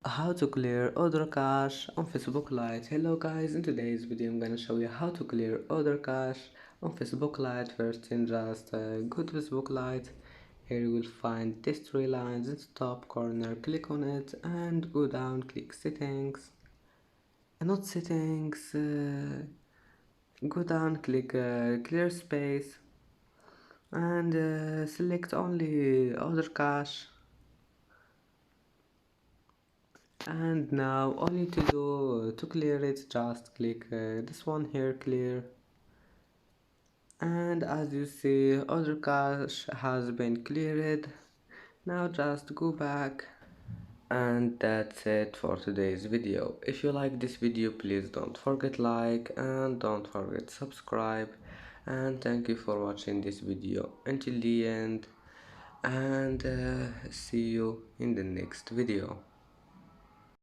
How to clear other cache on Facebook Lite. Hello guys, in today's video I'm gonna show you how to clear other cache on Facebook Lite. First thing, just go to Facebook Lite. Here you will find these three lines in the top corner. Click on it and go down, click settings, and not settings, go down, click clear space, and select only other cache. And now all you need to do to clear it, just click this one here, clear. And as you see, other cache has been cleared. Now just go back. And that's it for today's video. If you like this video, please don't forget like and don't forget subscribe. And thank you for watching this video until the end, and see you in the next video.